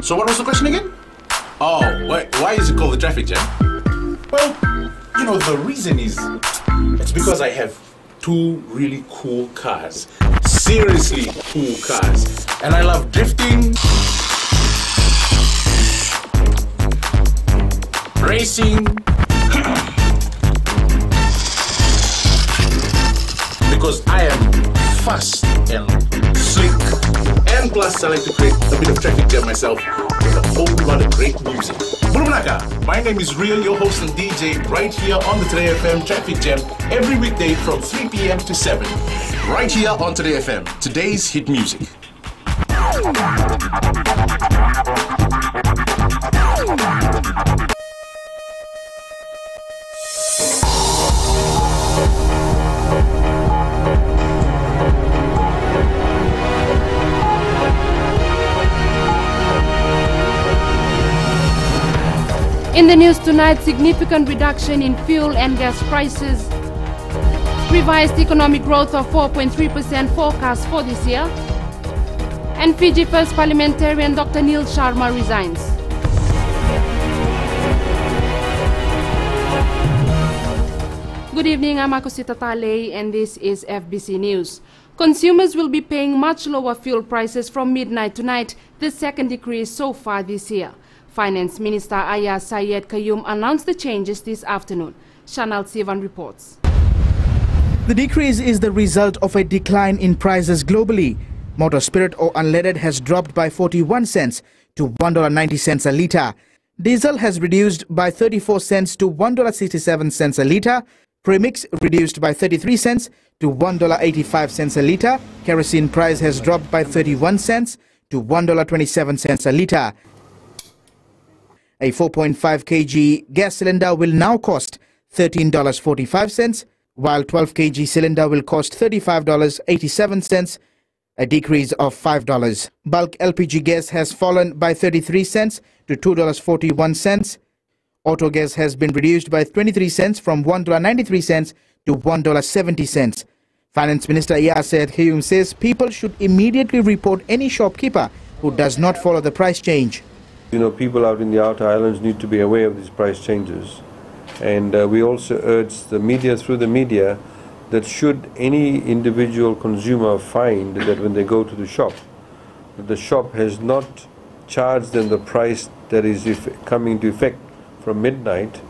So what was the question again? Oh, why is it called the traffic jam? Well, you know, the reason is, it's because I have two really cool cars. Seriously cool cars. And I love drifting, racing, because I am fast and slick, and plus I like to create a bit of traffic jam myself with a whole lot of great music. Bulumnaka, my name is Real, your host and DJ, right here on the Today FM Traffic Jam every weekday from 3 p.m. to 7. Right here on Today FM, today's hit music. In the news tonight, significant reduction in fuel and gas prices, revised economic growth of 4.3% forecast for this year, and Fiji first parliamentarian Dr. Sharma resigns. Good evening, I'm Akosita Tale and this is FBC News. Consumers will be paying much lower fuel prices from midnight tonight, the second decrease so far this year. Finance Minister Ayaz Sayed Qayyum announced the changes this afternoon. Chanel Sivan reports. The decrease is the result of a decline in prices globally. Motor spirit or unleaded has dropped by 41 cents to $1.90 a litre. Diesel has reduced by 34 cents to $1.67 a litre. Premix reduced by 33 cents to $1.85 a litre. Kerosene price has dropped by 31 cents to $1.27 a litre. A 4.5 kg gas cylinder will now cost $13.45, while 12 kg cylinder will cost $35.87, a decrease of $5. Bulk LPG gas has fallen by 33 cents to $2.41. Auto gas has been reduced by 23 cents from $1.93 to $1.70. Finance Minister Ayaz Sayed Qayyum says people should immediately report any shopkeeper who does not follow the price change. You know, people out in the outer islands need to be aware of these price changes. And we also urge the media, through the media, that should any individual consumer find that when they go to the shop, that the shop has not charged them the price that is coming into effect from midnight,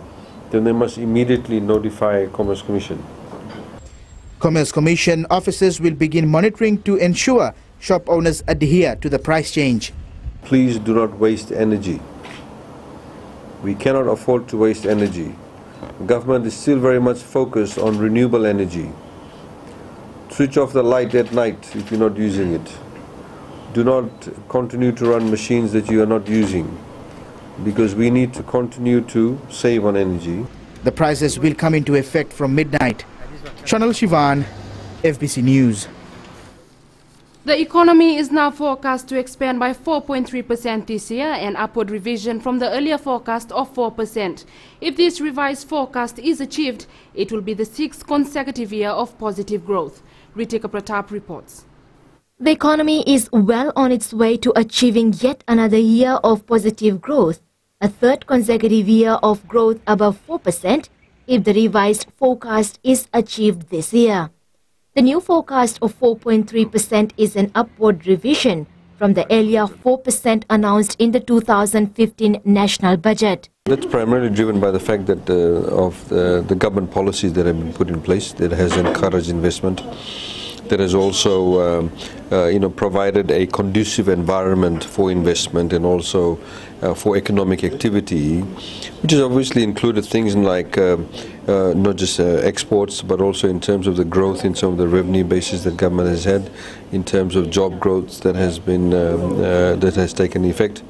then they must immediately notify Commerce Commission. Commerce Commission officers will begin monitoring to ensure shop owners adhere to the price change. Please do not waste energy. We cannot afford to waste energy. The government is still very much focused on renewable energy. Switch off the light at night if you're not using it. Do not continue to run machines that you are not using, because we need to continue to save on energy. The prices will come into effect from midnight. Chanel Shivan, FBC News. The economy is now forecast to expand by 4.3% this year, an upward revision from the earlier forecast of 4%. If this revised forecast is achieved, it will be the 6th consecutive year of positive growth. Ritika Pratap reports. The economy is well on its way to achieving yet another year of positive growth, a third consecutive year of growth above 4% if the revised forecast is achieved this year. The new forecast of 4.3% is an upward revision from the earlier 4% announced in the 2015 national budget. That's primarily driven by the fact that of the government policies that have been put in place that has encouraged investment, that has also provided a conducive environment for investment and also for economic activity, which has obviously included things like not just exports, but also in terms of the growth in some of the revenue bases that government has had, in terms of job growth that has been that has taken effect.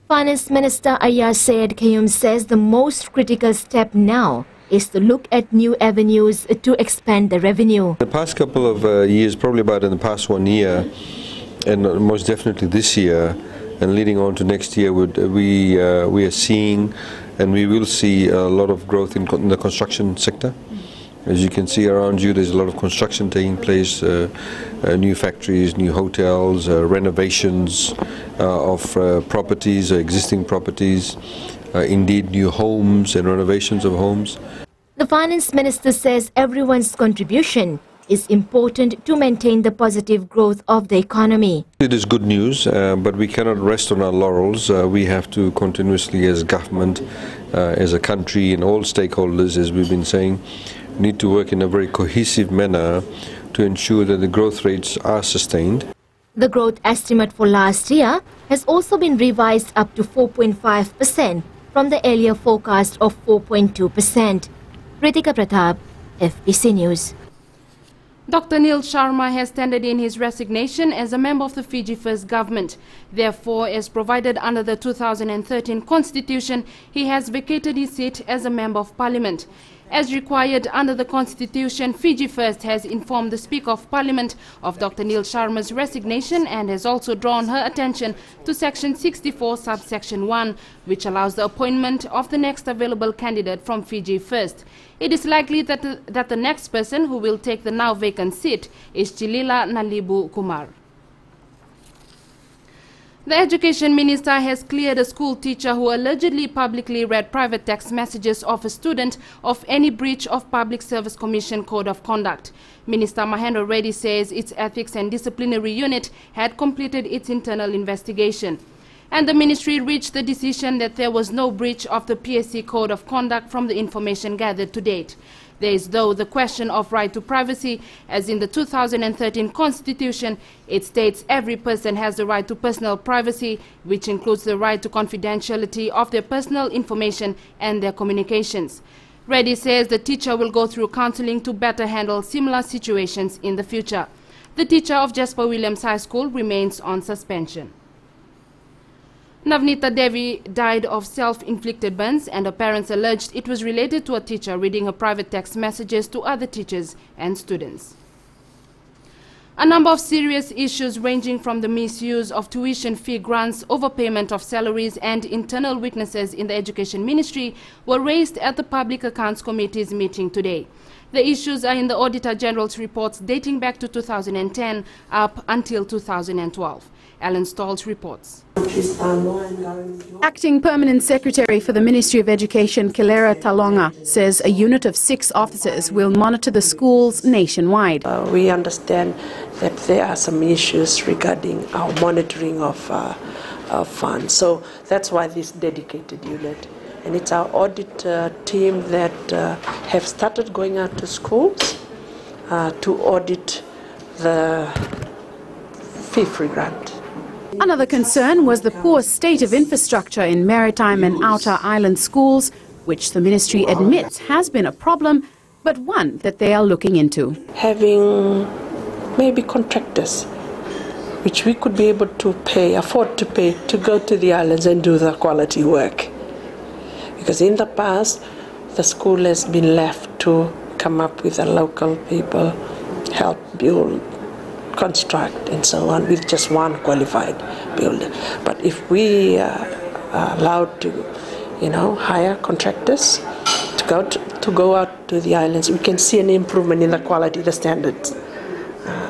Finance Minister Ayaz Sayed Qayyum says the most critical step now is to look at new avenues to expand the revenue. The past couple of years, probably about in the past 1 year, and most definitely this year, and leading on to next year, we are seeing and we will see a lot of growth in the construction sector. As you can see around you, there's a lot of construction taking place new factories, new hotels, renovations of properties, existing properties, indeed new homes and renovations of homes. The Finance Minister says everyone's contribution is important to maintain the positive growth of the economy. It is good news, but we cannot rest on our laurels. We have to continuously, as government, as a country, and all stakeholders, as we've been saying, need to work in a very cohesive manner to ensure that the growth rates are sustained. The growth estimate for last year has also been revised up to 4.5% from the earlier forecast of 4.2%. Ritika Pratap, FBC News. Dr. Neil Sharma has tendered in his resignation as a member of the Fiji First Government. Therefore, as provided under the 2013 Constitution, he has vacated his seat as a Member of Parliament. As required under the Constitution, Fiji First has informed the Speaker of Parliament of Dr. Neil Sharma's resignation and has also drawn her attention to Section 64, subsection 1, which allows the appointment of the next available candidate from Fiji First. It is likely that the next person who will take the now vacant seat is Chilila Nalibu Kumar. The Education Minister has cleared a school teacher who allegedly publicly read private text messages of a student of any breach of Public Service Commission Code of Conduct. Minister Mahendra Reddy says its Ethics and Disciplinary Unit had completed its internal investigation. And the ministry reached the decision that there was no breach of the PSC Code of Conduct from the information gathered to date. There is, though, the question of right to privacy, as in the 2013 Constitution, it states every person has the right to personal privacy, which includes the right to confidentiality of their personal information and their communications. Reddy says the teacher will go through counseling to better handle similar situations in the future. The teacher of Jasper Williams High School remains on suspension. Navnita Devi died of self-inflicted burns, and her parents alleged it was related to a teacher reading her private text messages to other teachers and students. A number of serious issues ranging from the misuse of tuition fee grants, overpayment of salaries and internal weaknesses in the Education Ministry were raised at the Public Accounts Committee's meeting today. The issues are in the Auditor General's reports dating back to 2010 up until 2012. Alan Stolz reports. Acting Permanent Secretary for the Ministry of Education, Kilera Talonga, says a unit of 6 officers will monitor the schools nationwide. We understand that there are some issues regarding our monitoring of funds. So that's why this dedicated unit. And it's our audit team that have started going out to schools to audit the fee-free grant. Another concern was the poor state of infrastructure in maritime and outer island schools, which the ministry admits has been a problem, but one that they are looking into. Having maybe contractors, which we could be able to afford to pay, to go to the islands and do the quality work. Because in the past, the school has been left to come up with the local people, help build, construct and so on with just one qualified builder. But if we are allowed to, hire contractors to go out to the islands, we can see an improvement in the quality, the standards.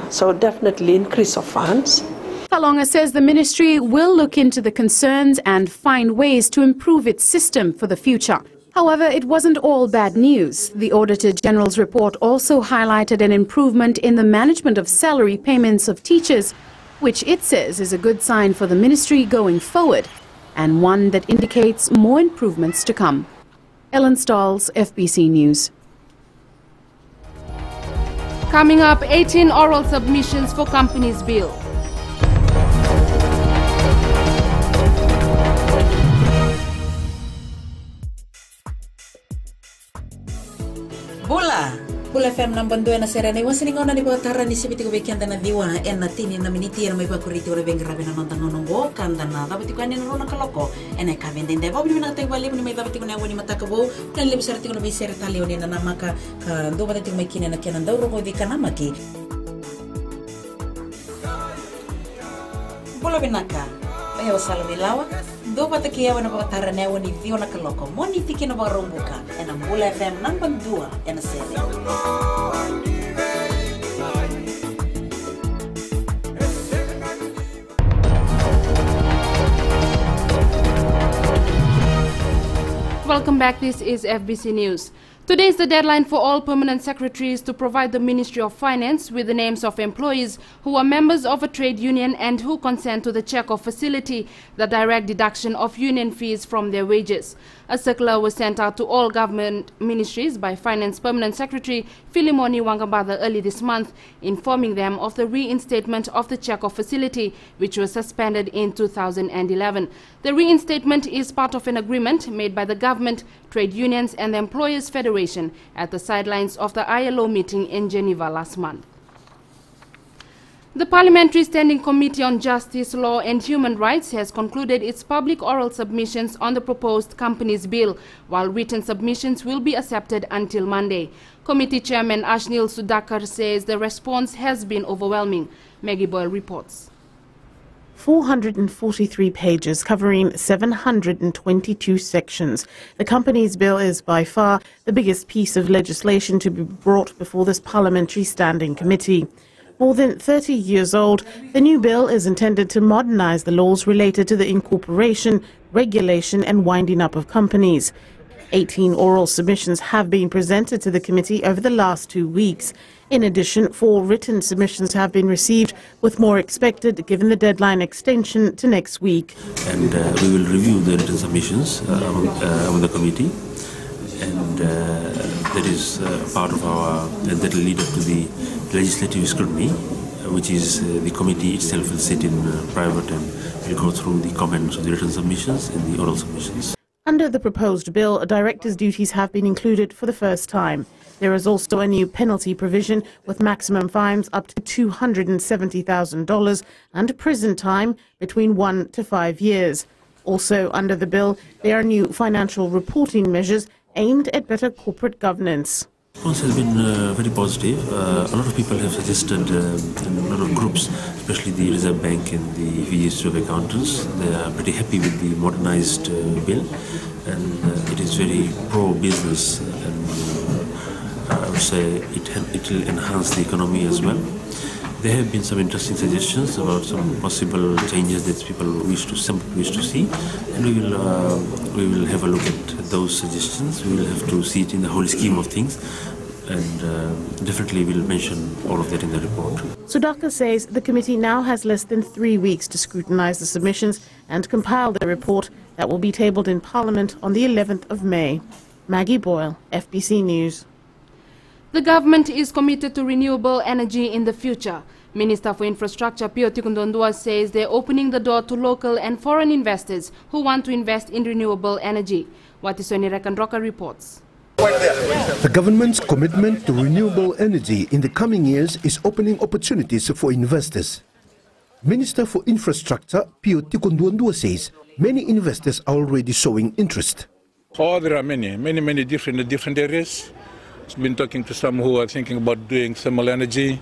So definitely increase of funds. Talonga says the ministry will look into the concerns and find ways to improve its system for the future. However, it wasn't all bad news. The Auditor General's report also highlighted an improvement in the management of salary payments of teachers, which it says is a good sign for the ministry going forward, and one that indicates more improvements to come. Ellen Stahls, FBC News. Coming up, 18 oral submissions for companies bill. Bula FM nambando na serena iwan siningon na ni batara ni sibiti ko bekenda na diwa na tini na miniti na may pakuriti ora beng grabe na nontan nonongo kanda na dapat ko ani no kaloko ena ka venden de bob ni na tay bali ni may dapat ko na wani matakabo kan le bisarti ko na bisera tali oni na maka do batati may kinen na kenan daw ro di kanamaki Bula binaka ayo sala dilawa do bataki awan na batara na wani dio na kaloko moni tiki na barumbuka ena Bula FM nambandua ena serena welcome back. This is FBC News. Today is the deadline for all permanent secretaries to provide the Ministry of Finance with the names of employees who are members of a trade union and who consent to the check-off facility, the direct deduction of union fees from their wages. A circular was sent out to all government ministries by Finance Permanent Secretary Philimoni Wangabada early this month, informing them of the reinstatement of the check-off facility, which was suspended in 2011. The reinstatement is part of an agreement made by the government, trade unions and the Employers Federation at the sidelines of the ILO meeting in Geneva last month. The Parliamentary Standing Committee on Justice, Law and Human Rights has concluded its public oral submissions on the proposed Companies Bill, while written submissions will be accepted until Monday. Committee Chairman Ashnil Sudhakar says the response has been overwhelming. Maggie Boyle reports. 443 pages covering 722 sections. The Companies Bill is by far the biggest piece of legislation to be brought before this Parliamentary Standing Committee. More than 30 years old, the new bill is intended to modernize the laws related to the incorporation, regulation and winding up of companies. 18 oral submissions have been presented to the committee over the last 2 weeks. In addition, 4 written submissions have been received, with more expected given the deadline extension to next week. And we will review the written submissions on the committee, and that is part of our, that will lead up to the legislative scrutiny, which is the committee itself will sit in private and will go through the comments of the written submissions and the oral submissions. Under the proposed bill, a director's duties have been included for the first time. There is also a new penalty provision with maximum fines up to $270,000 and prison time between 1 to 5 years. Also under the bill, there are new financial reporting measures aimed at better corporate governance. The response has been very positive. A lot of people have suggested, and a lot of groups, especially the Reserve Bank and the Fiji Institute of Accountants, they are pretty happy with the modernized bill, and it is very pro-business, and I would say it will enhance the economy as well. There have been some interesting suggestions about some possible changes that people wish to see, and we will have a look at those suggestions. We will have to see it in the whole scheme of things, and definitely we'll mention all of that in the report. Sudhakar says the committee now has less than 3 weeks to scrutinize the submissions and compile the report that will be tabled in Parliament on the 11th of May. Maggie Boyle, FBC News. The government is committed to renewable energy in the future. Minister for Infrastructure Pio Tikundondua says they're opening the door to local and foreign investors who want to invest in renewable energy. Watisoni Rekandroka reports. The government's commitment to renewable energy in the coming years is opening opportunities for investors. Minister for Infrastructure Pio Tikundondua says many investors are already showing interest. Oh, there are many different areas. I've been talking to some who are thinking about doing thermal energy.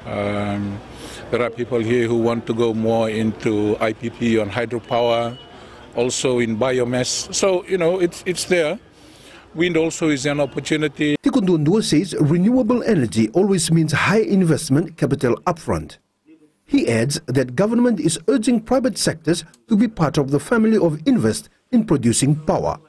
There are people here who want to go more into IPP on hydropower, also in biomass. So, you know, it's there. Wind also is an opportunity. Tikundondua says renewable energy always means high investment capital upfront. He adds that government is urging private sectors to be part of the family of invest in producing power.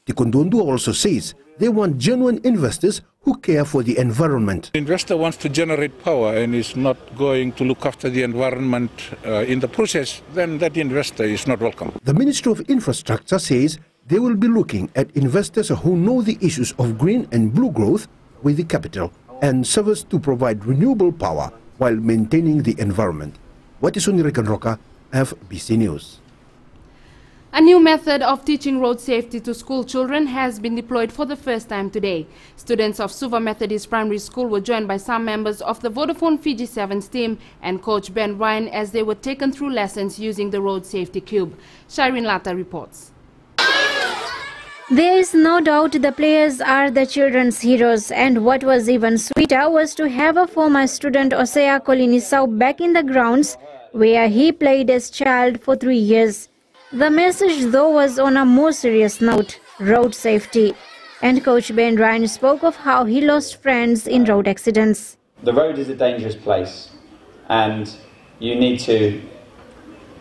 Tikundondua also says they want genuine investors who care for the environment. The investor wants to generate power and is not going to look after the environment in the process, then that investor is not welcome. The Ministry of Infrastructure says they will be looking at investors who know the issues of green and blue growth with the capital and service to provide renewable power while maintaining the environment. Watisuni Rekanroka, FBC News. A new method of teaching road safety to school children has been deployed for the first time today. Students of Suva Methodist Primary School were joined by some members of the Vodafone Fiji Sevens team and coach Ben Ryan as they were taken through lessons using the road safety cube. Shireen Lata reports. There is no doubt the players are the children's heroes, and what was even sweeter was to have a former student Osea Kolinisau back in the grounds where he played as child for 3 years. The message though was on a more serious note, road safety. And Coach Ben Ryan spoke of how he lost friends in road accidents. The road is a dangerous place, and you need to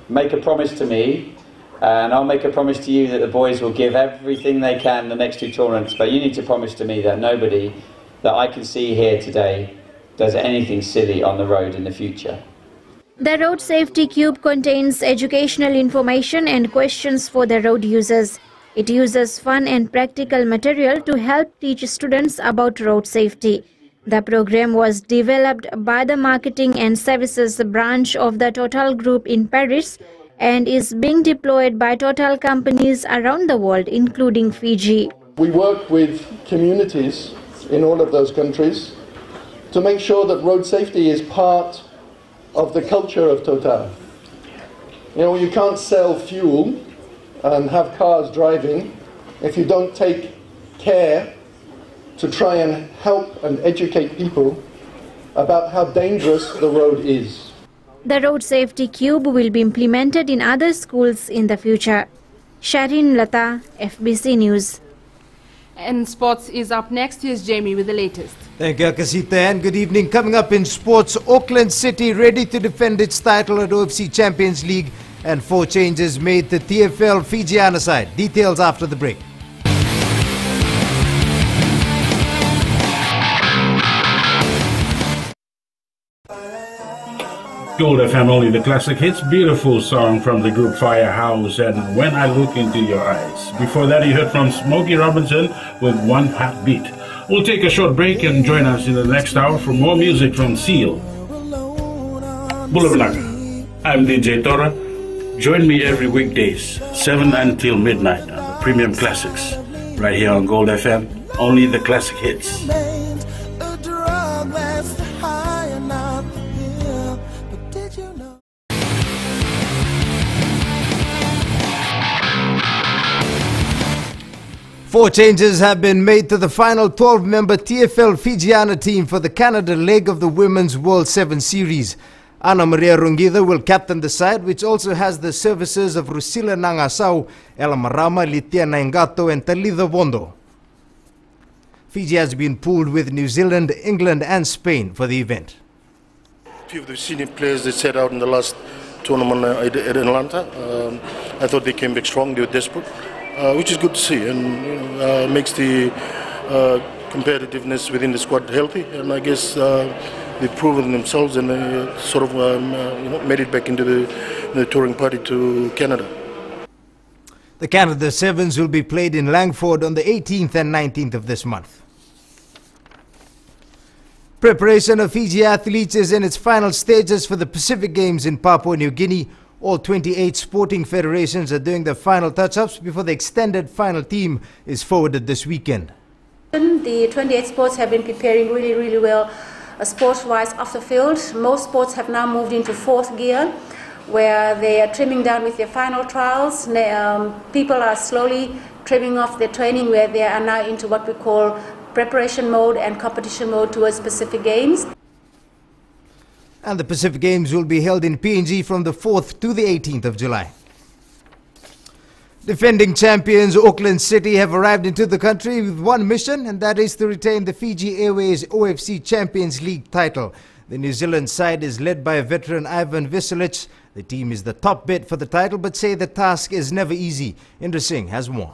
make a promise to me And I'll make a promise to you that the boys will give everything they can the next 2 tournaments, but you need to promise to me that nobody that I can see here today does anything silly on the road in the future. The Road Safety Cube contains educational information and questions for the road users. It uses fun and practical material to help teach students about road safety. The program was developed by the Marketing and Services branch of the Total Group in Paris and is being deployed by Total companies around the world, including Fiji. We work with communities in all of those countries to make sure that road safety is part of the culture of Total. You know, you can't sell fuel and have cars driving if you don't take care to try and help and educate people about how dangerous the road is. The Road Safety Cube will be implemented in other schools in the future. Sharin Lata, FBC News. And sports is up next. Here's Jamie with the latest. Thank you, Akasita, and good evening. Coming up in sports, Auckland City ready to defend its title at OFC Champions League, and 4 changes made to TFL Fijiana side. Details after the break. Gold FM, only the classic hits. Beautiful song from the group Firehouse and When I Look Into Your Eyes. Before that, you heard from Smokey Robinson with One Heartbeat. We'll take a short break and join us in the next hour for more music from Seal. Bulablaga. I'm DJ Tora. Join me every weekdays, 7 until midnight on the Premium Classics. Right here on Gold FM, only the classic hits. Four changes have been made to the final 12-member TFL Fijiana team for the Canada leg of the Women's World 7 Series. Ana Maria Rungida will captain the side, which also has the services of Rusila Nangasau, Ella Marama, Litia Naingato and Talida Bondo. Fiji has been pooled with New Zealand, England and Spain for the event. A few of the senior players that set out in the last tournament at Atlanta, I thought they came back strong, they were desperate. Which is good to see, and makes the competitiveness within the squad healthy. And I guess they've proven themselves, and they sort of made it back into the touring party to Canada. The Canada Sevens will be played in Langford on the 18th and 19th of this month. Preparation of Fiji athletes is in its final stages for the Pacific Games in Papua New Guinea. All 28 sporting federations are doing their final touch-ups before the extended final team is forwarded this weekend. The 28 sports have been preparing really well sports-wise off the field. Most sports have now moved into 4th gear, where they are trimming down with their final trials. People are slowly trimming off their training, where they are now into what we call preparation mode and competition mode towards Pacific Games. And the Pacific Games will be held in PNG from the 4th to the 18th of July. Defending champions Auckland City have arrived into the country with one mission, and that is to retain the Fiji Airways OFC Champions League title. The New Zealand side is led by veteran Ivan Viselic. The team is the top bid for the title, but say the task is never easy. Indra Singh has more.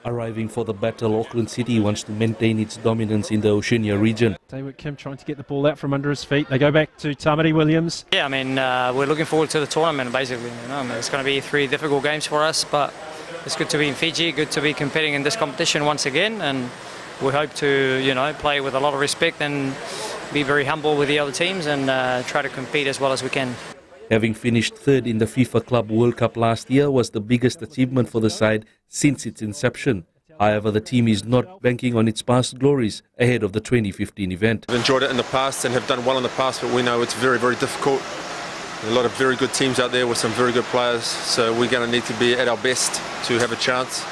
Arriving for the battle, Auckland City wants to maintain its dominance in the Oceania region. David Kim trying to get the ball out from under his feet. They go back to Tamari Williams. Yeah, I mean, we're looking forward to the tournament, basically. It's going to be 3 difficult games for us, but it's good to be in Fiji, good to be competing in this competition once again, and we hope to, play with a lot of respect and be very humble with the other teams and try to compete as well as we can. Having finished 3rd in the FIFA Club World Cup last year was the biggest achievement for the side since its inception. However, the team is not banking on its past glories ahead of the 2015 event. We've enjoyed it in the past and have done well in the past, but we know it's very difficult. A lot of very good teams out there with some very good players, so we're going to need to be at our best to have a chance.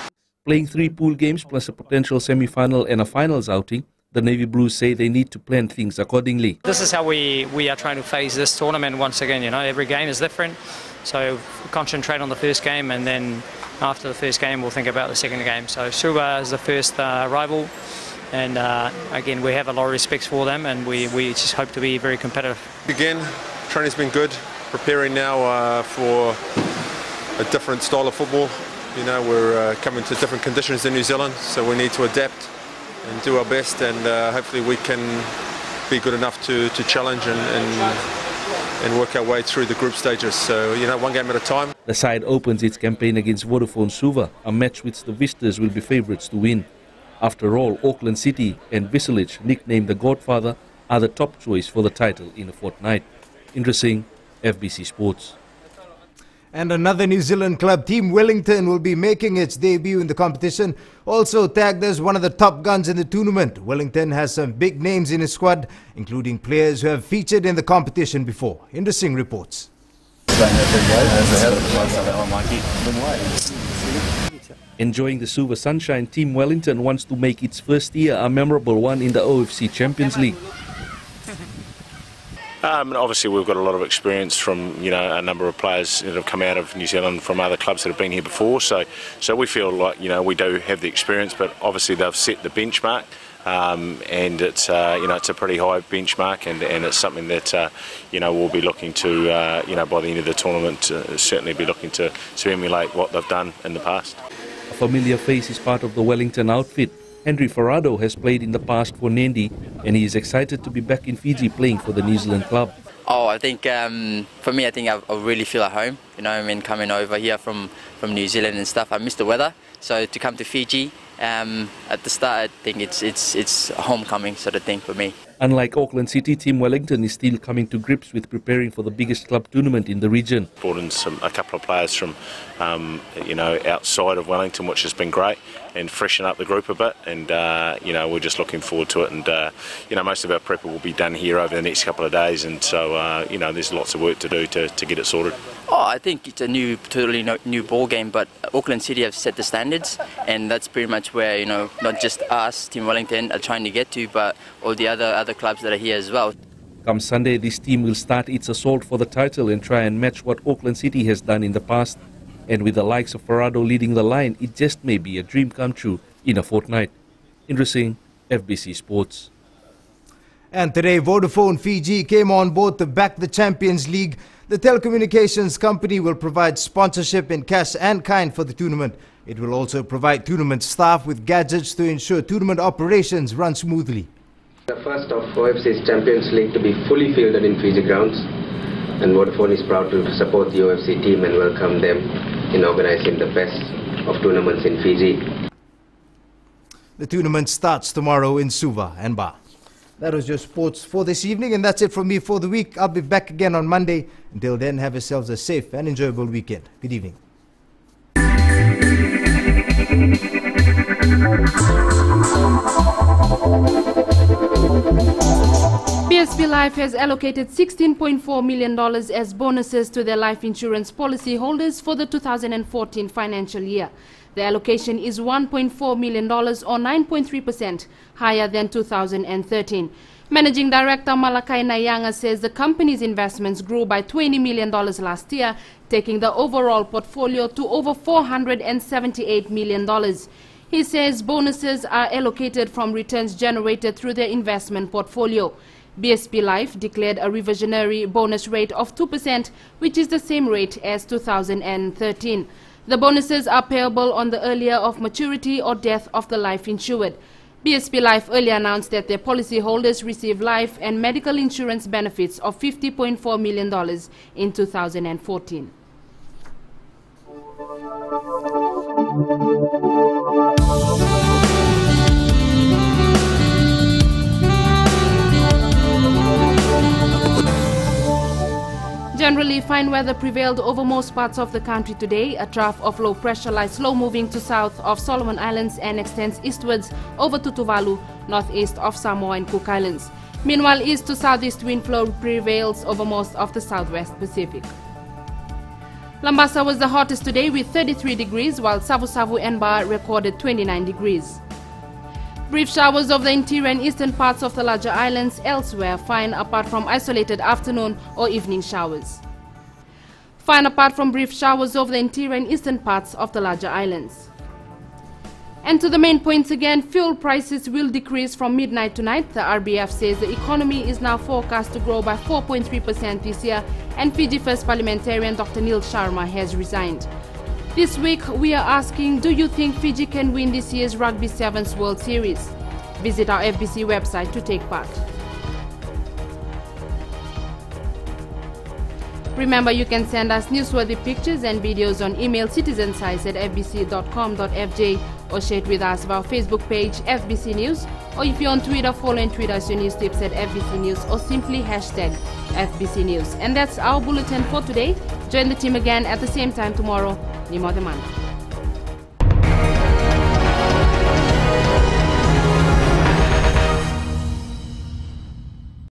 Playing 3 pool games plus a potential semi-final and a finals outing, the Navy Blues say they need to plan things accordingly. This is how we are trying to face this tournament once again. Every game is different, so concentrate on the first game, and then after the first game we'll think about the second game. So Suva is the first rival, and again we have a lot of respect for them, and we just hope to be very competitive. Again, training's been good. preparing now for a different style of football. You know, we're coming to different conditions in New Zealand, so we need to adapt and do our best, and hopefully we can be good enough to challenge and work our way through the group stages. So, you know, one game at a time. The side opens its campaign against Vodafone Suva, a match which the visitors will be favourites to win. After all, Auckland City and Visalich, nicknamed the Godfather, are the top choice for the title in a fortnight. Interesting, FBC Sports. And another New Zealand club, Team Wellington, will be making its debut in the competition. Also tagged as one of the top guns in the tournament. Wellington has some big names in its squad, including players who have featured in the competition before. Interesting reports. Enjoying the Suva sunshine, Team Wellington wants to make its first year a memorable one in the OFC Champions League. Obviously, we've got a lot of experience from a number of players that have come out of New Zealand from other clubs that have been here before. So we feel like we do have the experience, but obviously they've set the benchmark, and it's it's a pretty high benchmark, and it's something that we'll be looking to by the end of the tournament certainly be looking to emulate what they've done in the past. A familiar face is part of the Wellington outfit. Henry Farado has played in the past for Nandi, and he is excited to be back in Fiji playing for the New Zealand club. Oh, I think for me, I think I really feel at home. Coming over here from New Zealand and stuff, I miss the weather. So to come to Fiji at the start, I think it's a homecoming sort of thing for me. Unlike Auckland City, Team Wellington is still coming to grips with preparing for the biggest club tournament in the region. Brought in a couple of players from outside of Wellington, which has been great, and freshen up the group a bit. And we're just looking forward to it. And most of our prep will be done here over the next couple of days. And so there's lots of work to do to get it sorted. Oh, I think it's a totally new ball game. But Auckland City have set the standards, and that's pretty much where not just us, Team Wellington, are trying to get to, but all the other clubs that are here as well. Come Sunday, this team will start its assault for the title and try and match what Auckland City has done in the past. And with the likes of Farado leading the line, it just may be a dream come true in a fortnight. Interesting, FBC Sports. And today, Vodafone Fiji came on board to back the Champions League. The telecommunications company will provide sponsorship in cash and kind for the tournament. It will also provide tournament staff with gadgets to ensure tournament operations run smoothly. The first of OFC's Champions League to be fully fielded in Fiji grounds, and Vodafone is proud to support the OFC team and welcome them in organizing the best of tournaments in Fiji. The tournament starts tomorrow in Suva and Ba. That was your sports for this evening, and that's it from me for the week. I'll be back again on Monday. Until then, have yourselves a safe and enjoyable weekend. Good evening. BSP Life has allocated $16.4 million as bonuses to their life insurance policy holders for the 2014 financial year. The allocation is $1.4 million or 9.3% higher than 2013. Managing Director Malakai Nayanga says the company's investments grew by $20 million last year, taking the overall portfolio to over $478 million. He says bonuses are allocated from returns generated through their investment portfolio. BSP Life declared a reversionary bonus rate of 2%, which is the same rate as 2013. The bonuses are payable on the earlier of maturity or death of the life insured. BSP Life earlier announced that their policyholders receive life and medical insurance benefits of $50.4 million in 2014. Generally, fine weather prevailed over most parts of the country today. A trough of low pressure lies slow moving to south of Solomon Islands and extends eastwards over to Tuvalu, northeast of Samoa and Cook Islands. Meanwhile, east to southeast wind flow prevails over most of the southwest Pacific. Lambasa was the hottest today with 33 degrees, while Savu-Savu and Ba recorded 29 degrees. Brief showers over the interior and eastern parts of the larger islands, elsewhere fine apart from isolated afternoon or evening showers. Fine apart from brief showers over the interior and eastern parts of the larger islands. And to the main points again, fuel prices will decrease from midnight tonight. The RBF says the economy is now forecast to grow by 4.3% this year, and Fiji First Parliamentarian Dr. Neil Sharma has resigned. This week, we are asking, do you think Fiji can win this year's Rugby Sevens World Series? Visit our FBC website to take part. Remember, you can send us newsworthy pictures and videos on email citizensize@fbc.com.fj or share it with us via our Facebook page, FBC News, or if you're on Twitter, follow and tweet us your news tips at FBC News or simply hashtag FBC News. And that's our bulletin for today. Join the team again at the same time tomorrow. Nimo Demanda.